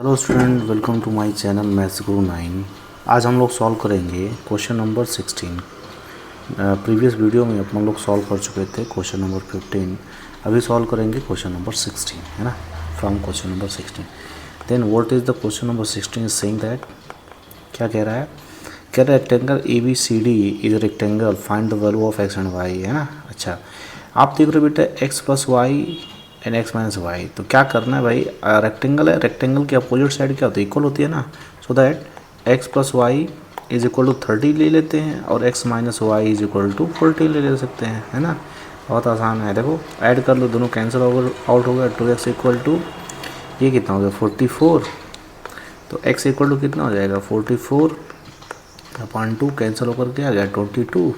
Hello student, welcome to my channel maths guru 9। आज हम लोग सॉल्व करेंगे क्वेश्चन नंबर 16। प्रीवियस वीडियो में अपन लोग सॉल्व कर चुके थे क्वेश्चन नंबर 15। अभी सॉल्व करेंगे क्वेश्चन नंबर 16, है ना, from question number 16। Then what is the question number 16 is saying that, क्या कह रहा है, कह रहा है rectangle A B C D is rectangle, find the value of x and y, है ना। अच्छा, आप देख रहे हो बेटा x plus y and x minus y. तो क्या करना है भाई, रेक्टेंगल है, रेक्टेंगल की अपोजिट साइड क्या होती है, इक्वल होती है ना। So that x plus y is equal to 30 ले लेते हैं और x minus y is equal to 40 ले सकते हैं, है ना। बहुत आसान है, देखो ऐड कर लो, दोनों कैंसिल आउट हो गया। 2x इक्वल टू ये कितना हो गया 44, तो x इक्वल टू कितना हो जाएगा 44/2, कैंसिल होकर के आ गया 22।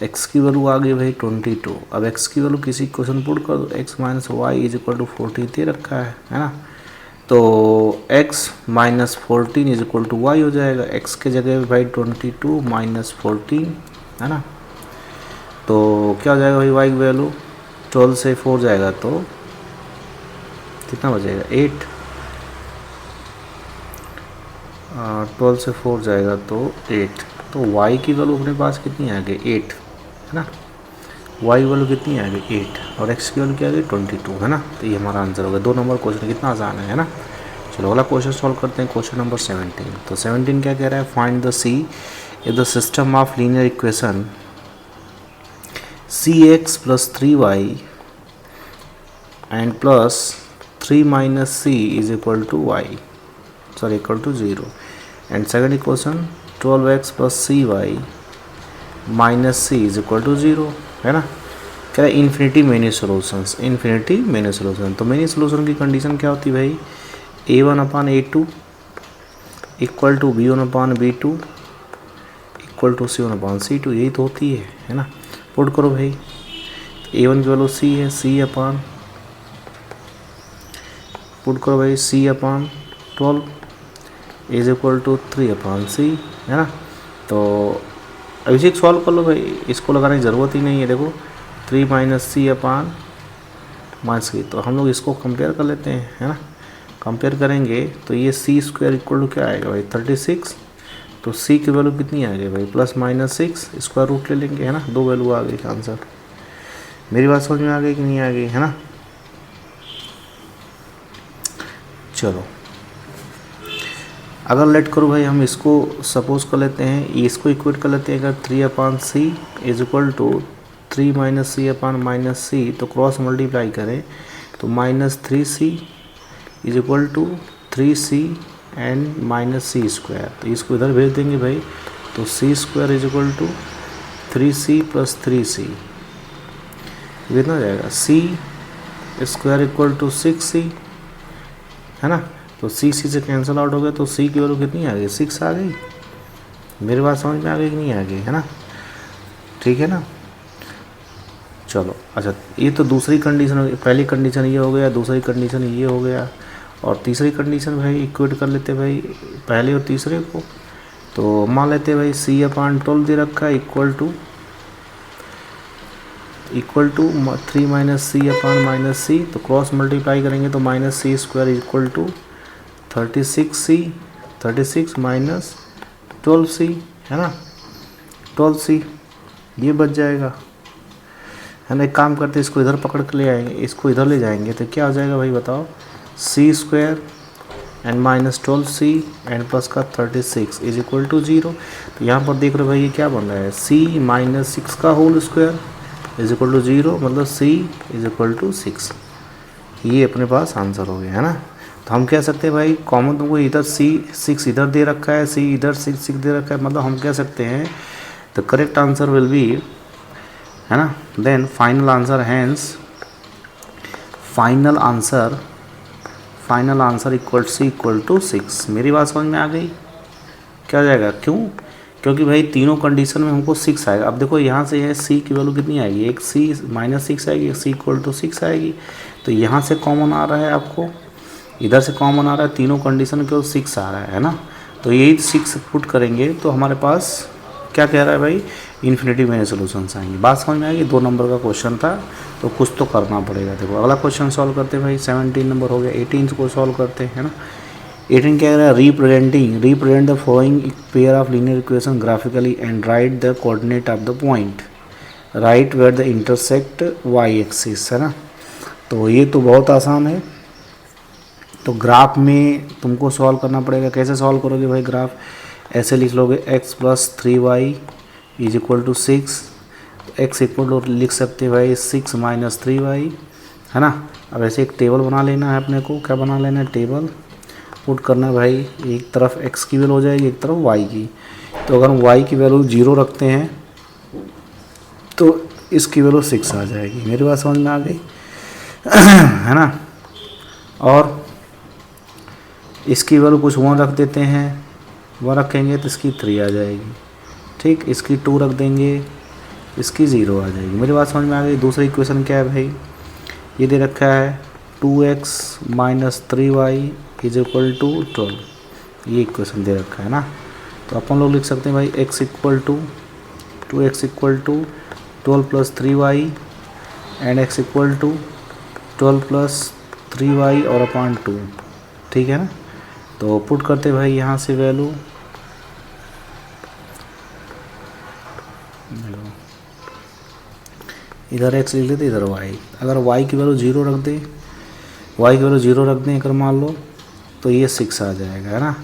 x की वैल्यू आ गई भाई 22। अब x की वैल्यू किसी क्वेश्चन पुट कर दो, x minus y is equal to 40 दे रखा है ना। तो x minus 14 is equal to y हो जाएगा। x के जगह भाई 22 माइनस 14, है ना। तो क्या हो जाएगा भाई, y की वैल्यू 12 से 4 जाएगा तो कितना बचेगा 8। 12 से 4 जाएगा तो 8। तो y की वैल्यू अपने पास कितनी आ गई 8, है ना। y वैल्यू कितनी आ गई 8 और x की वैल्यू क्या आ गई 22, है ना। तो ये हमारा आंसर होगा। 2 नंबर क्वेश्चन कितना आसान है ना। चलो अगला क्वेश्चन सॉल्व करते हैं, क्वेश्चन नंबर 17। तो 17 क्या कह रहा है, find the c if the system of linear equation cx plus 3y and plus 3 minus c is equal to y, sorry equal to 0। And second equation 12x plus cy minus c is equal to 0, है ना। कह रहा है infinity many solutions, infinity many solution. तो many solution की condition क्या होती है भाई, a1/a2 equal to b1/b2 equal to c1/c2, यही तो होती है ना। पुट करो भाई, a1 की वैल्यू c है, पुट करो भाई c/12 is equal to 3/c, है ना। तो अभिषेक सॉल्व कर लो भाई, इसको लगाने की ज़रूरत ही नहीं है। देखो 3 माइनस c/-c, तो हम लोग इसको कंपेयर कर लेते हैं, है ना। कंपेयर करेंगे तो ये c² इक्वल टू क्या आएगा भाई 36। तो c की वैल्यू कितनी आ गई भाई प्लस माइनस 6, स्क्वायर रूट ले लेंगे, है ना। 2 वैल्यू आ गई आंसर। मेरी बात समझ में आ गई कि नहीं आ गई, है ना। चलो अगर लेट करो भाई, हम इसको सपोज कर लेते हैं, इसको इक्वेट कर लेते हैं। अगर 3/c is equal to 3 minus c/-c, तो क्रॉस मल्टीप्लाई करें तो minus 3c is equal to 3c and minus c²। तो इसको इधर भेज देंगे भाई, तो c² is equal to 3c plus 3c, कितना हो जाएगा c² इक्वल टू 6c, है ना। तो c से कैंसिल आउट हो गया, तो c की वैल्यू कितनी आ गई 6 आ गई। मेरी बात समझ में आ गई कि नहीं आ गई, है ना। ठीक है ना। चलो अच्छा, ये तो दूसरी कंडीशन हो गई। पहली कंडीशन ये हो गया, दूसरी कंडीशन ये हो गया, और तीसरी कंडीशन भाई इक्वेट कर लेते भाई पहले और तीसरे को। तो मान लेते भाई c/12 दे रखा है इक्वल टू 3 माइनस c/-c, तो क्रॉस मल्टीप्लाई करेंगे तो minus c² equal to 36 minus 12c, है ना। 12c ये बच जाएगा, है ना। एक काम करते हैं, इसको इधर पकड़ के ले आएंगे, इसको इधर ले जाएंगे तो क्या हो जाएगा भाई बताओ, c² and minus 12c and plus का 36 इज इक्वल टू 0। तो यहाँ पर देख रहे हो भाई ये क्या बन रहा है, c माइनस 6 का whole square is equal to 0, मतलब c इज इक्वल टू 6। ये अपने पास आंसर हो गया, है ना। तो हम कह सकते हैं भाई कॉमन तुमको इधर c6 इधर दे रखा है, c इधर 6 दे रखा है, मतलब हम कह सकते हैं the correct answer will be, है ना। Then final answer, hence final answer equal to 6। मेरी बात समझ में आ गई। क्या हो जाएगा, क्योंकि भाई तीनों कंडीशन में हमको 6 आएगा। अब देखो यहाँ से है c की वैल्यू कितनी आएगी, एक c-6 आएगी, एक c इक्वल टू 6 आएगी। तो यहाँ से कॉमन आ रहा है, आपको इधर से कॉमन आ रहा है, तीनों कंडीशन के 6 आ रहा है ना। तो यही 6 पुट करेंगे तो हमारे पास क्या कह रहा है भाई, इन्फिनिटी मेनी सोल्यूशंस आएंगे। बात समझ में आएगी। 2 नंबर का क्वेश्चन था तो कुछ तो करना पड़ेगा। देखो अगला क्वेश्चन सॉल्व करते हैं भाई, 17 नंबर हो गया, 18 को सॉल्व करते हैं, है ना। 18 क्या कह रहा है, represent the following pair of linear equation graphically and write the coordinate of the point, write where the intersect y axis, है ना। तो ये तो बहुत आसान है। तो ग्राफ में तुमको सॉल्व करना पड़ेगा। कैसे सॉल्व करोगे भाई ग्राफ, ऐसे लिख लोगे x + 3y = 6, x equal to लिख सकते हैं भाई 6 - 3y, है ना। अब ऐसे एक टेबल बना लेना है अपने को, क्या बना लेना है, टेबल पुट करना है भाई। एक तरफ x की वैल्यू हो जाएगी, एक तरफ y की। तो अगर हम y की वैल्यू 0 रखते हैं तो इसकी वैल्यू 6 आ जाएगी। मेरी बात समझ में आ गई है ना। और इसकी वैल्यू कुछ 1 रख देते हैं, 1 रखेंगे तो इसकी 3 आ जाएगी, ठीक। इसकी 2 रख देंगे, इसकी 0 आ जाएगी। मेरी बात समझ में आ गई। दूसरी इक्वेशन क्या है भाई, ये दे रखा है 2x - 3y = 12, ये इक्वेशन दे रखा है ना। तो अपन लोग लिख सकते हैं भाई x = 2x = 12 + 3y and x = 12 + 3y और अपॉन 2, ठीक है ना। तो पुट करते भाई यहाँ से वैल्यू, इधर x लिख लेते, इधर y। अगर y की वैल्यू 0 रख दें, अगर मान लो तो ये 6 आ जाएगा, है ना।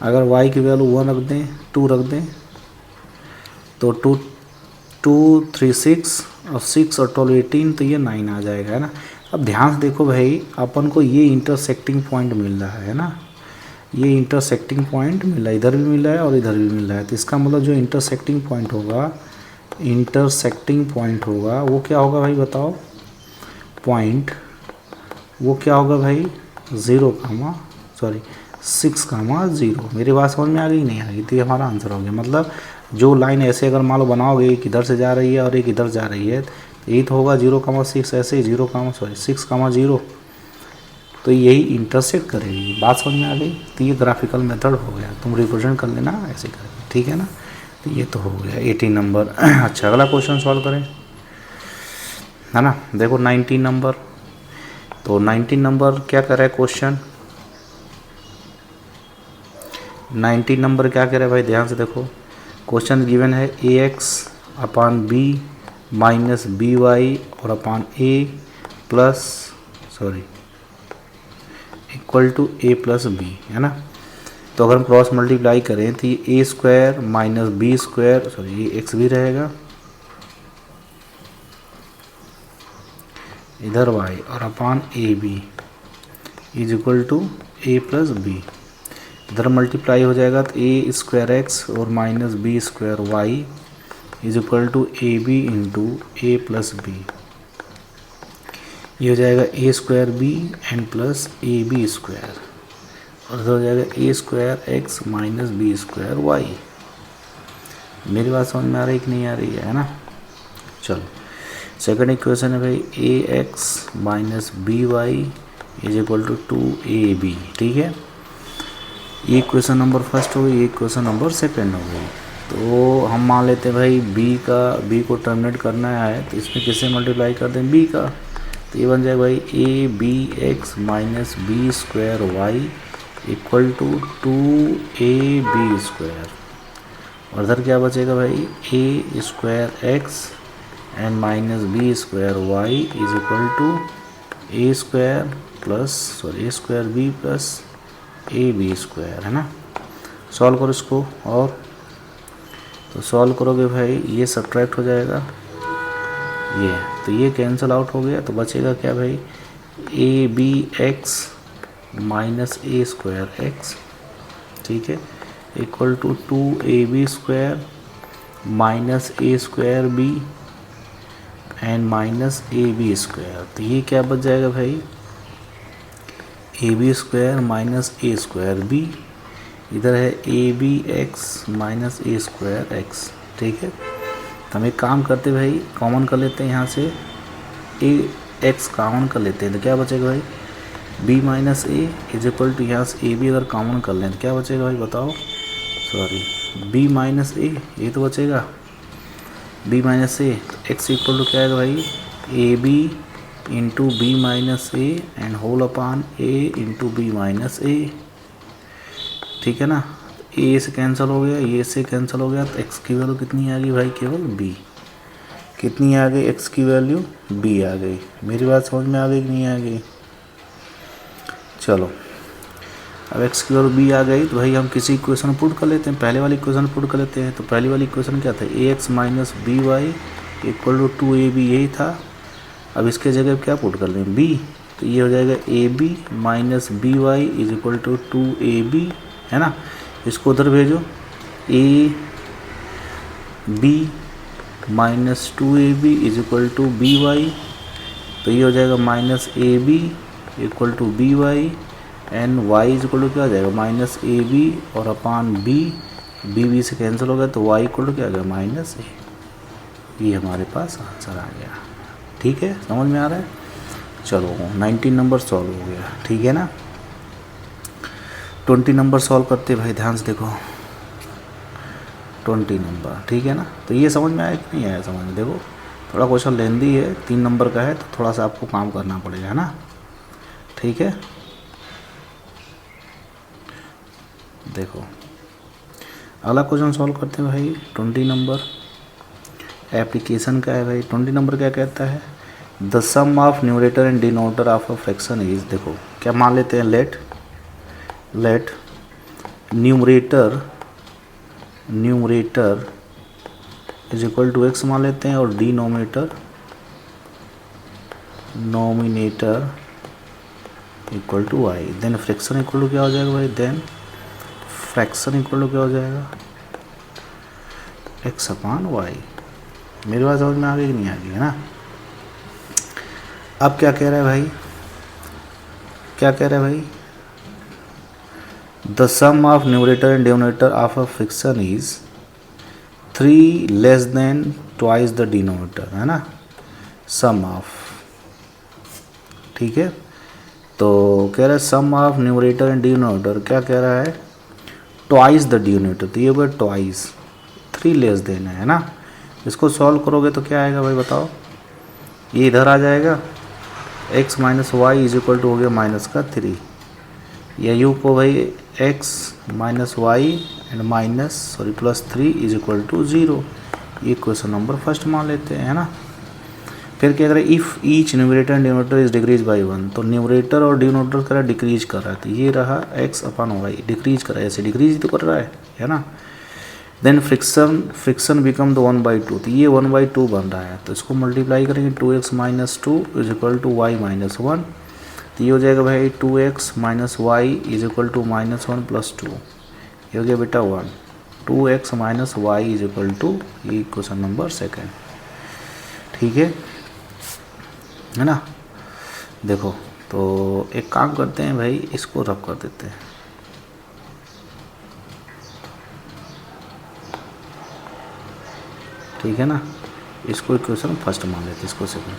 अगर y की वैल्यू 1 रख दें, 2 रख दें, तो 2 3 6 और 6 और 12 18, तो ये 9 आ जाएगा, है ना। अब ध्यान से देखो भाई, अपन को ये इंटरसेक्टिंग पॉइंट मिल रहा है ना, ये इंटरसेक्टिंग पॉइंट मिल रहा है, इधर भी मिल रहा है और इधर भी मिल रहा है। तो इसका मतलब जो इंटरसेक्टिंग पॉइंट होगा वो क्या होगा भाई, बताओ। पॉइंट वो क्या होगा भाई, 6,0। मेरी बात समझ में आ गई, नहीं आ गई, तो ये हमारा आंसर हो गया। मतलब जो लाइन ऐसे अगर मान लो बनाओगे, एक इधर से जा रही है और एक इधर जा रही है, तो ये तो होगा 0,6, ऐसे 6,0, तो यही इंटरसेक्ट करेगी। बात समझ में आ गई। तो ये ग्राफिकल मेथड हो गया, तुम रिप्रेजेंट कर लेना ऐसे करके, ठीक है ना। तो ये तो हो गया 18 नंबर। अच्छा, अगला क्वेश्चन सॉल्व करें, है ना। देखो 19 नंबर, तो 19 नंबर क्या कर रहा है क्वेश्चन, 19 नंबर क्या कह रहा है भाई, ध्यान से देखो। क्वेश्चन गिवन है ax/b - by और upon a plus equal to a + b, है ना। तो अगर हम क्रॉस मल्टीप्लाई करें तो ये a² - b², ये x भी रहेगा, इधर y और अपॉन ab = a + b। इधर मल्टीप्लाई हो जाएगा तो a² x और -b² y = ab × a + b। ये हो जाएगा a² n प्लस ab² और इधर हो जाएगा a² x - b² y। मेरी बात समझ में आ रही है कि नहीं आ रही है ना। चलो सेकंड इक्वेशन है भाई ax - by = 2ab, ठीक है। ये इक्वेशन नंबर फर्स्ट हो गई, ये इक्वेशन नंबर सेकंड हो गई। तो हम मान लेते हैं भाई b को टर्मिनेट करना है, तो इसमें किससे मल्टीप्लाई कर दें, b का। तो ये बन जाएगा भाई abx - b² y = 2ab²। और इधर क्या बचेगा भाई, a² x and -b² y = a² plus ab², है ना। सॉल्व करो इसको, और तो सॉल्व करोगे भाई ये सब्ट्रैक्ट हो जाएगा, ये तो ये कैंसिल आउट हो गया। तो बचेगा क्या भाई, abx - a² x, ठीक है, equal to 2ab² a² b and -ab²। तो ये क्या बच जाएगा भाई, ab² a² b, इधर है abx - a² x, ठीक है। तो हम एक काम करते भाई, कॉमन कर लेते हैं यहाँ से, ax कॉमन कर लेते हैं, तो क्या बचेगा भाई, b - a यहाँ से ab अगर कॉमन कर लें तो क्या बचेगा भाई, बताओ। b - a ये तो बचेगा, b - a, तो x इक्वल टू क्या आएगा भाई, ab × b - a and whole upon a × b - a, ठीक है ना। ए से कैंसिल हो गया, ये से कैंसिल हो गया, तो एक्स की वैल्यू कितनी आ गई भाई, केवल बी। कितनी आ गई, एक्स की वैल्यू बी आ गई। मेरी बात समझ में आ गई कि नहीं आ गई? चलो, अब एक्स की वैल्यू बी आ गई तो भाई हम किसी इक्वेशन पुट कर लेते हैं, पहले वाली इक्वेशन पुट कर लेते हैं। तो पहली वाली इक्वेशन क्या था, a x minus B y equal to 2ab, यही था। अब इसके जगह क्या पुट कर लें, बी, तो ये हो जाएगा A B minus B Y is equal to 2ab, है ना। इसको उधर भेजो, A B minus 2ab is equal to B Y, तो ये हो जाएगा minus A B equal to B Y and Y is equal to क्या हो जाएगा, माइनस ए बी और अपान बी, बी से कैंसिल हो गया तो वाई इक्वल टू क्या आ गया, माइनस ए। ये हमारे पास आंसर आ गया। ठीक है, समझ में आ रहा है? चलो 19 नंबर सॉल्व हो गया, ठीक है ना। 20 नंबर सॉल्व करते भाई, ध्यान से देखो 20 नंबर, ठीक है ना। तो ये समझ में आया कि नहीं आया समझ में? देखो थोड़ा क्वेश्चन लेंदी है, 3 नंबर का है, तो थोड़ा सा आपको काम करना पड़ेगा, है ना। ठीक है, देखो अगला क्वेश्चन सॉल्व करते हैं भाई। 20 नंबर एप्लीकेशन का है भाई। 20 नंबर क्या कहता है, the sum of numerator and denominator of a fraction is, देखो क्या मान लेते हैं, let numerator is equal to x मान लेते हैं और denominator equal to y. Then fraction equal to क्या हो जाएगा भाई, देन फ्रैक्शन इक्वल टू क्या हो जाएगा, एक्स अपान वाई। मेरी बात समझ में आ गई कि नहीं आ गई, है ना। अब क्या कह रहा है भाई, क्या कह रहा है भाई, the sum of numerator and denominator of a fraction is 3 less than twice the denominator, है ना, सम ऑफ। ठीक है, तो कह रहा है सम ऑफ न्यूमरेटर एंड डिनोमिनेटर, क्या कह रहा है, ट्वाइस द डिनोमिनेटर, तो ये भाई ट्वाइस, 3 लेस देन है ना। इसको सॉल्व करोगे तो क्या आएगा भाई बताओ, ये इधर आ जाएगा, x minus y is equal to हो गया माइनस का 3, या यू को भाई x minus y and plus 3 is equal to 0। ये क्वेश्चन नंबर फर्स्ट मान लेते हैं, है ना। फिर क्या करें, if each numerator and denominator is decrease by 1, तो न्यूमरेटर और डिनोमिनेटर कर रहा है डिक्रीज कर रहा है, तो ये रहा x अपान वाई, डिक्रीज कर रहा है, ऐसे डिक्रीज तो कर रहा है ना। देन फ्रिक्शन बिकम द 1/2, तो ये 1/2 बन रहा है, तो इसको मल्टीप्लाई करेंगे 2x minus 2 is equal to y minus 1, तो ये हो जाएगा भाई 2x minus y is equal to minus 1 plus 2, ये हो गया बेटा 1, 2x minus y is equal to, ये क्वेश्चन नंबर सेकेंड। ठीक है ना। देखो तो एक काम करते हैं भाई, इसको रब कर देते हैं, ठीक है ना। इसको इक्वेशन फर्स्ट मान लेते हैं, इसको सेकंड।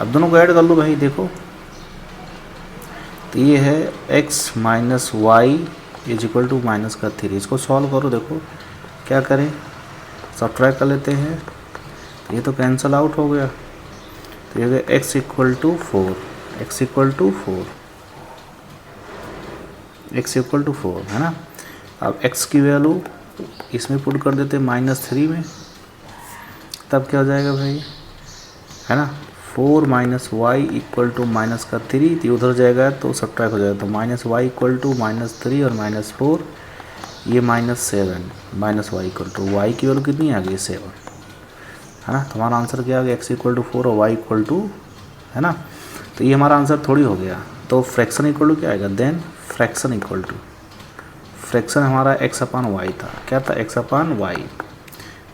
अब दोनों को ऐड कर लो भाई, देखो तो ये है x minus y is equal to minus का 3, इसको सॉल्व करो, देखो क्या करें, सब्ट्रैक्ट कर लेते हैं, तो ये तो कैंसल आउट हो गया, तो ये हो गया x equal to 4, x equal to 4, है ना। अब x की वैल्यू इसमें पुट कर देते हैं -3 में, तब क्या हो जाएगा भाई, है ना, 4 minus y equal to minus का 3, तो उधर जाएगा तो सब्ट्रैक्ट हो जाएगा, तो माइनस वाई इक्वल टू -3 और -4, ये -7 माइनस वाई इक्वल टू, वाई की वैल्यू कितनी आ गई 7, है ना। तो हमारा आंसर क्या आ गया, x इक्वल टू 4 और वाई इक्वल टू, है ना। तो ये हमारा आंसर थोड़ी हो गया, तो फ्रैक्शन इक्वल टू क्या आएगा, then fraction equal to, fraction हमारा x अपान वाई था, क्या था, x अपान वाई,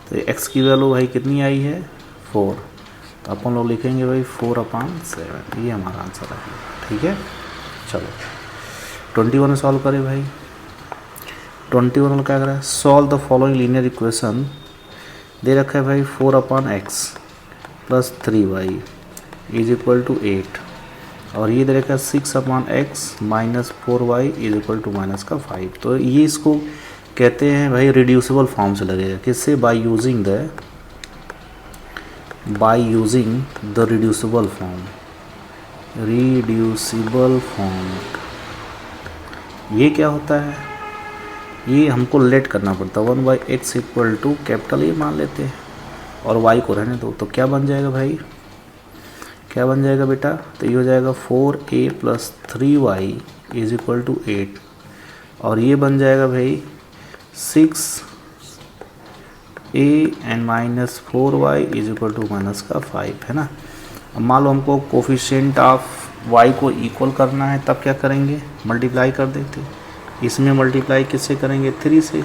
तो x की वैल्यू भाई कितनी आई है 4, तो अपन लोग लिखेंगे भाई 4/7, ये हमारा आंसर है। ठीक है, चलो 21 सॉल्व करें भाई। 21 में क्या करें, solve the following linear equation, दे रखा है भाई 4/x plus 3y is equal to 8, और ये दे रखा है 6/x minus 4y is equal to minus का 5। तो ये इसको कहते हैं भाई रिड्यूसिबल फॉर्म से लगेगा, किससे, by using the reducible form. ये क्या होता है, ये हमको लेट करना पड़ता है। 1/x equal to capital A मान लेते हैं और y को रहने दो। तो क्या बन जाएगा भाई, क्या बन जाएगा बेटा, तो ये हो जाएगा 4a plus 3y is equal to 8 और ये बन जाएगा भाई 6a एंड minus 4y is equal to minus का 5, है ना। अब मान लो हमको कोफिशिएंट ऑफ y को इक्वल करना है, तब क्या करेंगे, मल्टीप्लाई कर देते। इसमें मल्टीप्लाई किससे करेंगे, 3 से,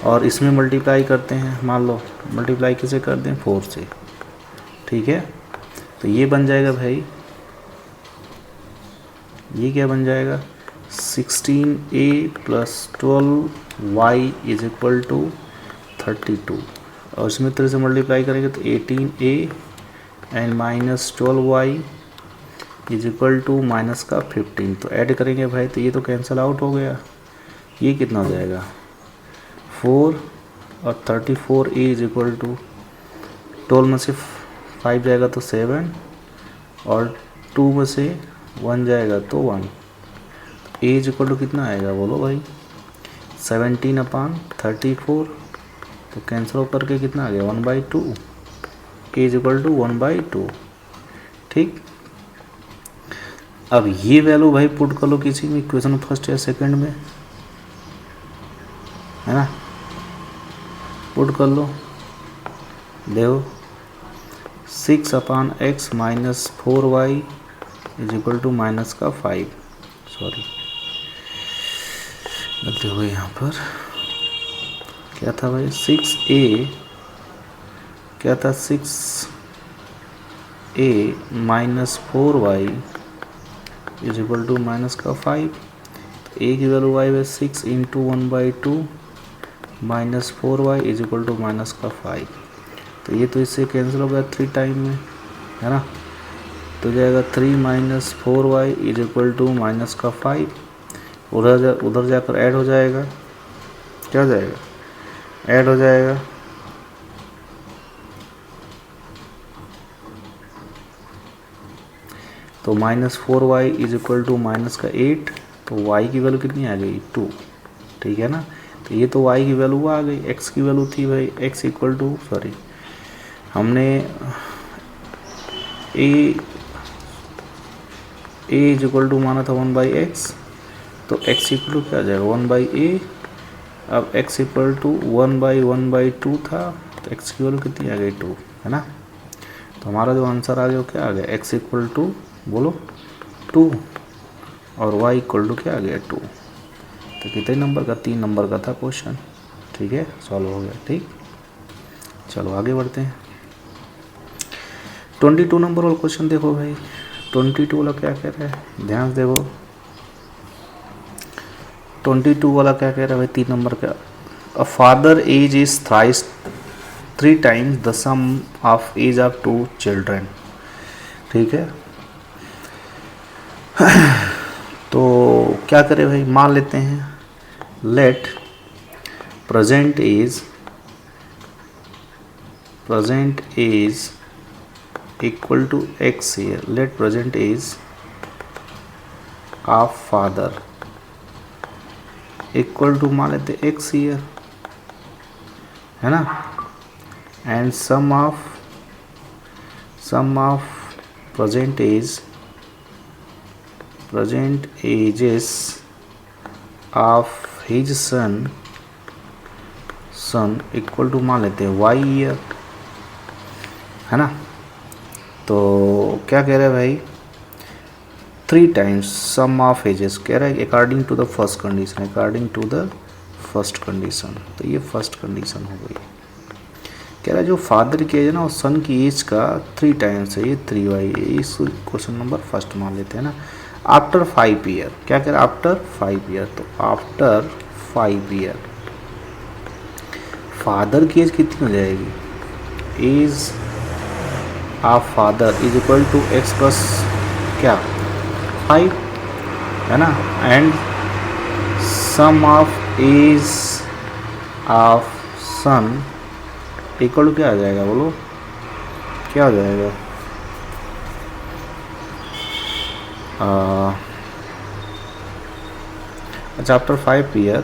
और इसमें मल्टीप्लाई करते हैं, मान लो मल्टीप्लाई किससे कर दें, 4 से, ठीक है। तो ये बन जाएगा भाई, ये क्या बन जाएगा, 16a plus 12y is equal to 32 और इसमें 3 से मल्टीप्लाई करेंगे तो 18a एंड minus 12y is equal to minus का 15। तो ऐड करेंगे भाई तो ये तो कैंसिल आउट हो गया, ये कितना हो जाएगा 4 और 34a इज इक्वल टू 12 में से 5 जाएगा तो 7 और 2 में से 1 जाएगा तो 1। a इज इक्वल टू कितना आएगा बोलो भाई, 17/34। तो कैंसिल करके कितना आ गया 1/2, a इज इक्वल टू 1/2, ठीक। अब ये वैल्यू भाई पुट कर लो किसी भी इक्वेशन फर्स्ट या सेकंड में, है ना, पुट कर लो, देखो 6/x minus 4y is equal to minus का 5, सॉरी गलती हो गई यहाँ पर, क्या था भाई 6a, क्या था 6a minus 4y is equal to minus का 5। तो a की वैल्यू y है 6 into 1/2 minus 4y is equal to minus का 5। तो ये तो इससे कैंसिल हो गया 3 टाइम में, है ना। तो जाएगा 3 minus 4y is equal to minus का 5, उधर जाकर ऐड हो जाएगा, क्या हो जाएगा, ऐड हो जाएगा, तो minus 4y is equal to minus का 8। तो y की वैल्यू कितनी आ गई 2, ठीक है ना। तो ये तो y की वैल्यू आ गई, x की वैल्यू थी भाई x इक्वल टू, सॉरी हमने a इज इक्वल टू माना था 1/x, तो x इक्वल टू क्या आ जाएगा 1/a। अब x इक्वल टू 1/1/2 था, तो x की वैल्यू कितनी आ गई 2, है ना। तो हमारा जो आंसर आ गया वो क्या आ गया, x इक्वल टू बोलो 2 और y इक्वल टू क्या आ गया 2। तो कितने नंबर का, 3 नंबर का था क्वेश्चन, ठीक है, सॉल्व हो गया, ठीक। चलो आगे बढ़ते हैं। 22 नंबर वाला क्वेश्चन देखो भाई, 22 वाला क्या कह रहा है, ध्यान से देखो 22 वाला क्या कह रहा है भाई, 3 नंबर का, a father age is thrice 3 times the sum of age of 2 children, ठीक है। तो क्या करें भाई, मान लेते हैं let present age equal to x year, let present age of father equal to मान लेते x ईयर, है ना, and sum of present ages of his son equal to मान लेते हैं y ईयर, है ना। तो क्या कह रहा है भाई, 3 टाइम्स सम ऑफ एजेस कह रहा है according to the first condition, तो ये फर्स्ट कंडीशन हो गई। कह रहा है जो फादर की एज है ना और सन की एज का 3 टाइम्स है, ये 3y, इस क्वेश्चन नंबर फर्स्ट मान लेते हैं ना। आफ्टर 5 ईयर, क्या कह रहा है आफ्टर 5 ईयर, तो आफ्टर 5 ईयर फादर की एज कितनी हो जाएगी, age of father is equal to x plus क्या 5, है ना, and sum of age of son equal to क्या आ जाएगा बोलो, क्या हो जाएगा, अच्छा after 5 year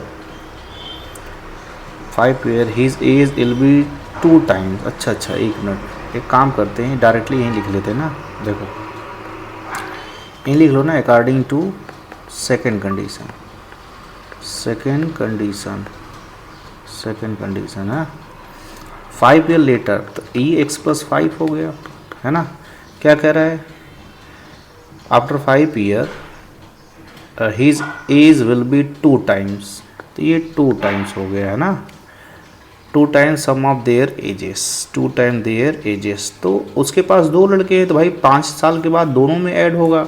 5 year his age will be 2 times. अच्छा, एक मिनट, एक काम करते हैं, डायरेक्टली यहीं लिख लेते हैं ना। देखो यहीं लिख लो ना, अकॉर्डिंग टू सेकेंड कंडीशन है 5 ईयर लेटर, तो ई एक्स प्लस 5 हो गया, है ना। क्या कह रहा है, after 5 year his age will be 2 times, तो ये 2 टाइम्स हो गया, है ना। 2 times sum of their ages, 2 time their ages. तो उसके पास 2 लड़के हैं, तो भाई 5 साल के बाद दोनों में ऐड होगा,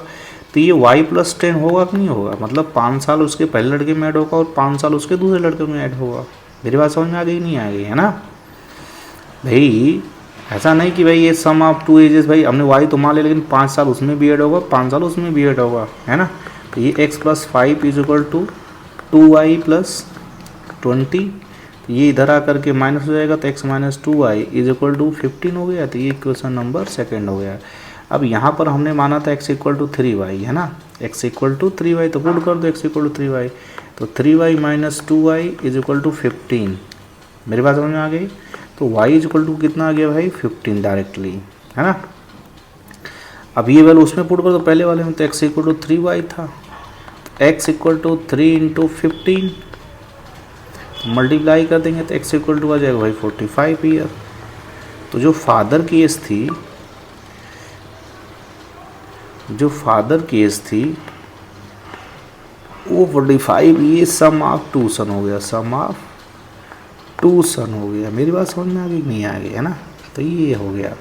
तो ये y + 10 होगा कि नहीं होगा, मतलब 5 साल उसके पहले लड़के में ऐड होगा और 5 साल उसके दूसरे लड़के में ऐड होगा। मेरी बात समझ में आ गई नहीं आ गई, है ना भाई। ऐसा नहीं कि भाई ये सम ऑफ 2 एजेस, भाई हमने y तो मान लिया, लेकिन 5 साल उसमें भी ऐड होगा, 5 साल उसमें भी ऐड होगा, है ना। तो ये x + 5 = 2y + 20, ये इधर आकर के माइनस हो जाएगा, तो x - 2y = 15 हो गया। तो ये क्वेश्चन नंबर सेकंड हो गया। अब यहाँ पर हमने माना था x = 3y, है ना, x = 3y, तो पुट कर दो x = 3y, तो 3y - 2y = 15। मेरी बात समझ में आ गई। तो y = कितना आ गया भाई, 15 डायरेक्टली, है ना। अब ये वैल्यू उसमें पुट कर दो, पहले वाले में तो x = 3y था, x = 3 × 15, मल्टीप्लाई कर देंगे तो x = आ जाएगा भाई 45 ईयर। तो जो फादर की एज थी वो 45, ये सम ऑफ 2 सन हो गया, मेरी बात समझ में आ गई नहीं आ गई, है ना। तो ये हो गया।